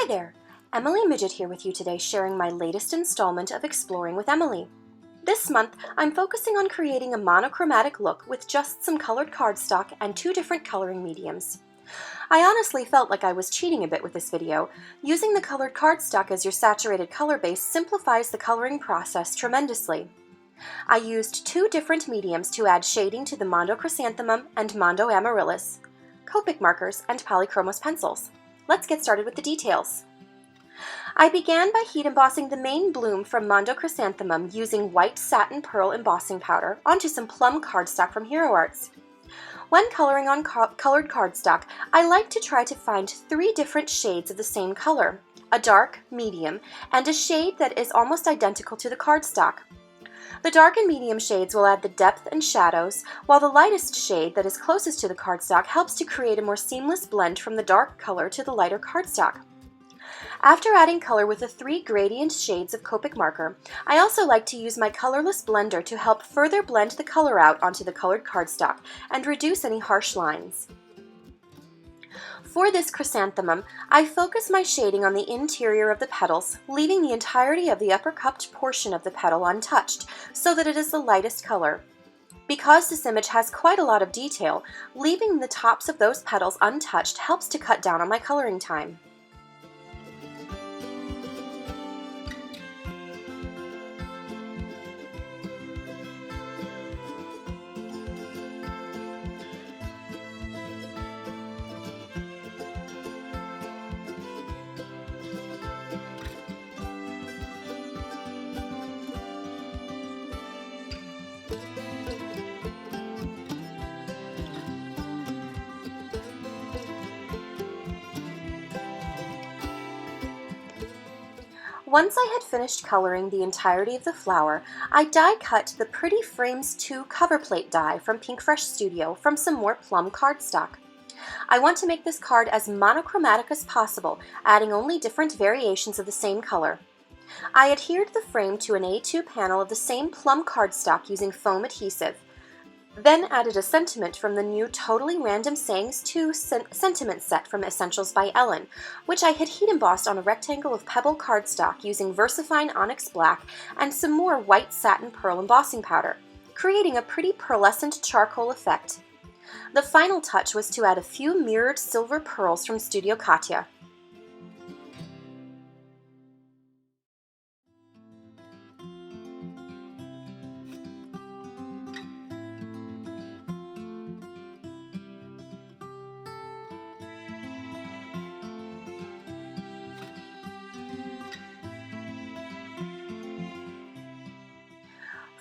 Hi there! Emily Midget here with you today, sharing my latest installment of Exploring with Emily. This month, I'm focusing on creating a monochromatic look with just some colored cardstock and 2 different coloring mediums. I honestly felt like I was cheating a bit with this video. Using the colored cardstock as your saturated color base simplifies the coloring process tremendously. I used 2 different mediums to add shading to the Mondo Chrysanthemum and Mondo Amaryllis, Copic markers, and Polychromos pencils. Let's get started with the details. I began by heat embossing the main bloom from Mondo Chrysanthemum using white satin pearl embossing powder onto some plum cardstock from Hero Arts. When coloring on colored cardstock, I like to try to find 3 different shades of the same color, a dark, medium, and a shade that is almost identical to the cardstock. The dark and medium shades will add the depth and shadows, while the lightest shade that is closest to the cardstock helps to create a more seamless blend from the dark color to the lighter cardstock. After adding color with the 3 gradient shades of Copic marker, I also like to use my colorless blender to help further blend the color out onto the colored cardstock and reduce any harsh lines. For this chrysanthemum, I focus my shading on the interior of the petals, leaving the entirety of the upper cupped portion of the petal untouched, so that it is the lightest color. Because this image has quite a lot of detail, leaving the tops of those petals untouched helps to cut down on my coloring time. Once I had finished coloring the entirety of the flower, I die cut the Pretty Frames 2 cover plate die from Pink Fresh Studio from some more plum cardstock. I want to make this card as monochromatic as possible, adding only different variations of the same color. I adhered the frame to an A2 panel of the same plum cardstock using foam adhesive, then added a sentiment from the new Totally Random Sayings 2 sentiment set from Essentials by Ellen, which I had heat embossed on a rectangle of pebble cardstock using VersaFine Onyx Black and some more white satin pearl embossing powder, creating a pretty pearlescent charcoal effect. The final touch was to add a few mirrored silver pearls from Studio Katya.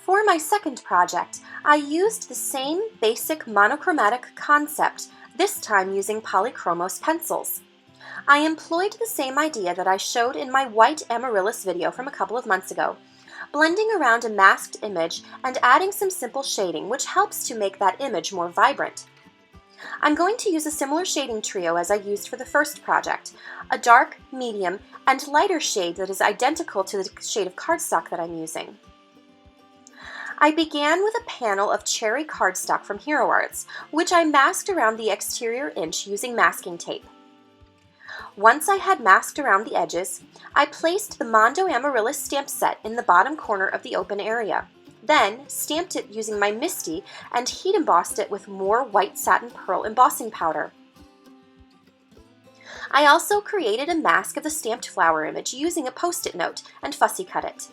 For my second project, I used the same basic monochromatic concept, this time using Polychromos pencils. I employed the same idea that I showed in my white amaryllis video from a couple of months ago, blending around a masked image and adding some simple shading, which helps to make that image more vibrant. I'm going to use a similar shading trio as I used for the first project, a dark, medium, and lighter shade that is identical to the shade of cardstock that I'm using. I began with a panel of cherry cardstock from Hero Arts, which I masked around the exterior inch using masking tape. Once I had masked around the edges, I placed the Mondo Amaryllis stamp set in the bottom corner of the open area, then stamped it using my MISTI and heat embossed it with more white satin pearl embossing powder. I also created a mask of the stamped flower image using a Post-it note and fussy cut it.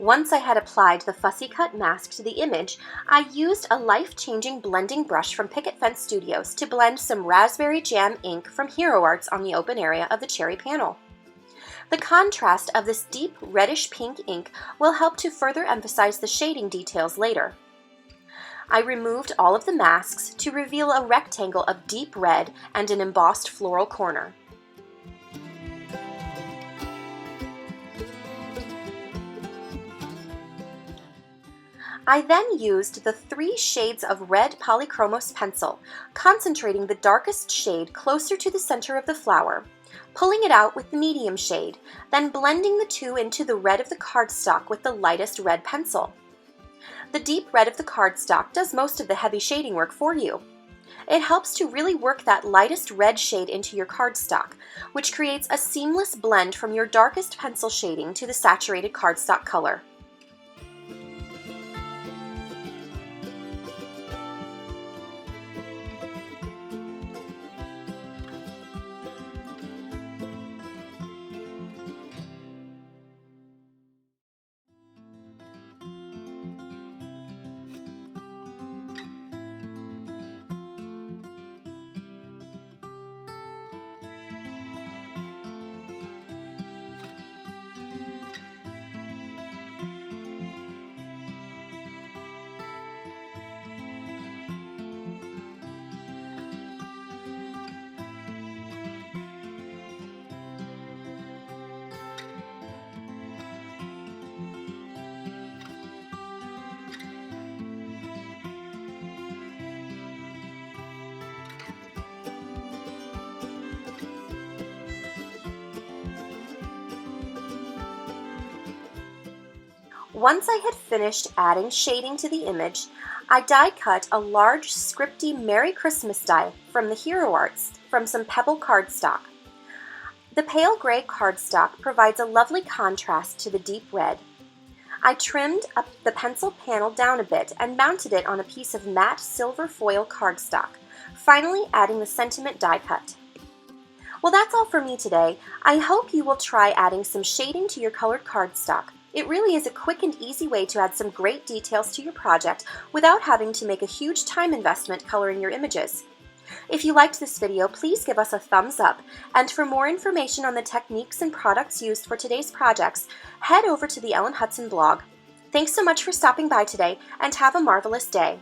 Once I had applied the fussy cut mask to the image, I used a life-changing blending brush from Picket Fence Studios to blend some raspberry jam ink from Hero Arts on the open area of the cherry panel. The contrast of this deep reddish pink ink will help to further emphasize the shading details later. I removed all of the masks to reveal a rectangle of deep red and an embossed floral corner. I then used the 3 shades of red polychromos pencil, concentrating the darkest shade closer to the center of the flower, pulling it out with the medium shade, then blending the two into the red of the cardstock with the lightest red pencil. The deep red of the cardstock does most of the heavy shading work for you. It helps to really work that lightest red shade into your cardstock, which creates a seamless blend from your darkest pencil shading to the saturated cardstock color. Once I had finished adding shading to the image, I die cut a large scripty Merry Christmas die from the Hero Arts from some pebble cardstock. The pale gray cardstock provides a lovely contrast to the deep red. I trimmed up the pencil panel down a bit and mounted it on a piece of matte silver foil cardstock, finally adding the sentiment die cut. Well, that's all for me today. I hope you will try adding some shading to your colored cardstock. It really is a quick and easy way to add some great details to your project without having to make a huge time investment coloring your images. If you liked this video, please give us a thumbs up, and for more information on the techniques and products used for today's projects, head over to the Hutson blog. Thanks so much for stopping by today, and have a marvelous day.